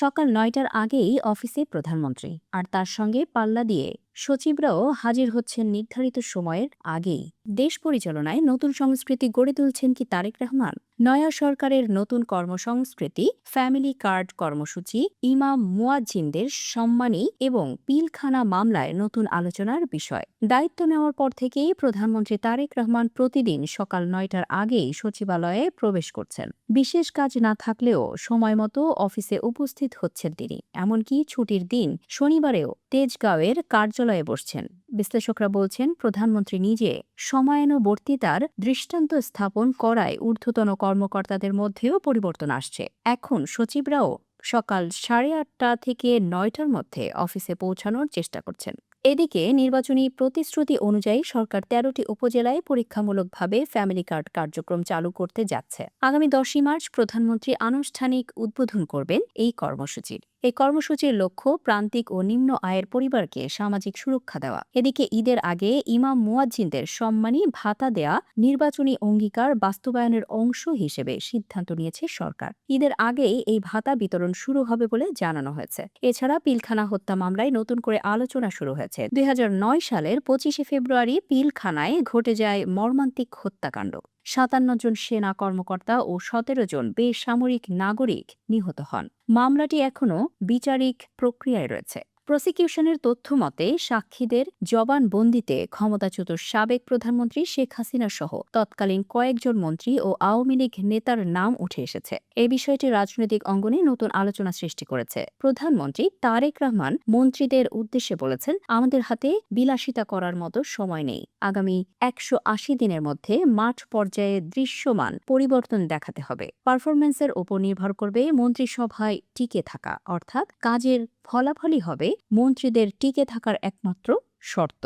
সকাল ৯টার আগেই অফিসে প্রধানমন্ত্রী, আর তার সঙ্গে পাল্লা দিয়ে সচিবরাও হাজির হচ্ছেন নির্ধারিত সময়ের আগেই। দেশ পরিচালনায় নতুন সংস্কৃতি গড়ে তুলছেন কি তারেক রহমান? নয়া সরকারের নতুন কর্মসংস্কৃতি ফ্যামিলি কার্ড কর্মসূচি, ইমাম মুয়াজ্জিনদের সম্মানী এবং পিলখানা মামলায় নতুন আলোচনার বিষয়। দায়িত্ব নেওয়ার পর থেকেই প্রধানমন্ত্রী তারেক রহমান প্রতিদিন সকাল ৯টার আগেই সচিবালয়ে প্রবেশ করছেন। বিশেষ কাজ না থাকলেও সময় মতো অফিসে উপস্থিত হচ্ছেন তিনি। এমনকি ছুটির দিন শনিবারেও তেজগাঁওয়ের কার্যালয়ে বসছেন। বিশ্লেষকরা বলছেন, প্রধানমন্ত্রী নিজে সময়ানুবর্তিতার দৃষ্টান্ত স্থাপন করায় ঊর্ধ্বতন কর্মকর্তাদের মধ্যেও পরিবর্তন আসছে। এখন সচিবরাও সকাল 8:30 থেকে 9টার মধ্যে অফিসে পৌঁছানোর চেষ্টা করছেন। এদিকে নির্বাচনী প্রতিশ্রুতি অনুযায়ী সরকার ১৩টি উপজেলায় পরীক্ষামূলকভাবে ফ্যামিলি কার্ড কার্যক্রম চালু করতে যাচ্ছে। আগামী ১০ই মার্চ প্রধানমন্ত্রী আনুষ্ঠানিক উদ্বোধন করবেন এই কর্মসূচির। এই কর্মসূচির লক্ষ্য প্রান্তিক ও নিম্ন আয়ের পরিবারকে সামাজিক সুরক্ষা দেওয়া। এদিকে ঈদের আগে ইমাম মুয়াজ্জিনদের সম্মানী ভাতা দেয়া নির্বাচনী অঙ্গীকার বাস্তবায়নের অংশ হিসেবে সিদ্ধান্ত নিয়েছে সরকার। ঈদের আগেই এই ভাতা বিতরণ শুরু হবে বলে জানানো হয়েছে। এছাড়া পিলখানা হত্যা মামলায় নতুন করে আলোচনা শুরু হয়েছে। ২০০৯ সালের ২৫শে ফেব্রুয়ারি পিলখানায় ঘটে যায় মর্মান্তিক হত্যাকাণ্ড। ৫৭ জন সেনা কর্মকর্তা ও ১৭ জন বেসামরিক নাগরিক নিহত হন। মামলাটি এখনও বিচারিক প্রক্রিয়ায় রয়েছে। প্রসিকিউশনের তথ্য মতে সাক্ষীদের জবানবন্দিতে ক্ষমতাচ্যুত সাবেক প্রধানমন্ত্রী শেখ হাসিনা সহ তৎকালীন কয়েকজন মন্ত্রী ও আওয়ামী লীগ নেতার নাম উঠে এসেছে। এই বিষয়টি রাজনৈতিক অঙ্গনে নতুন আলোচনা সৃষ্টি করেছে। প্রধানমন্ত্রী তারেক রহমান মন্ত্রীদের উদ্দেশ্যে বলেছেন, আমাদের হাতে বিলাসিতা করার মতো সময় নেই। আগামী ১৮০ দিনের মধ্যে মাঠ পর্যায়ে দৃশ্যমান পরিবর্তন দেখাতে হবে। পারফরম্যান্সের ওপর নির্ভর করবে মন্ত্রিসভায় টিকে থাকা, অর্থাৎ কাজের ফলাফলই হবে মন্ত্রীদের টিকে থাকার একমাত্র শর্ত।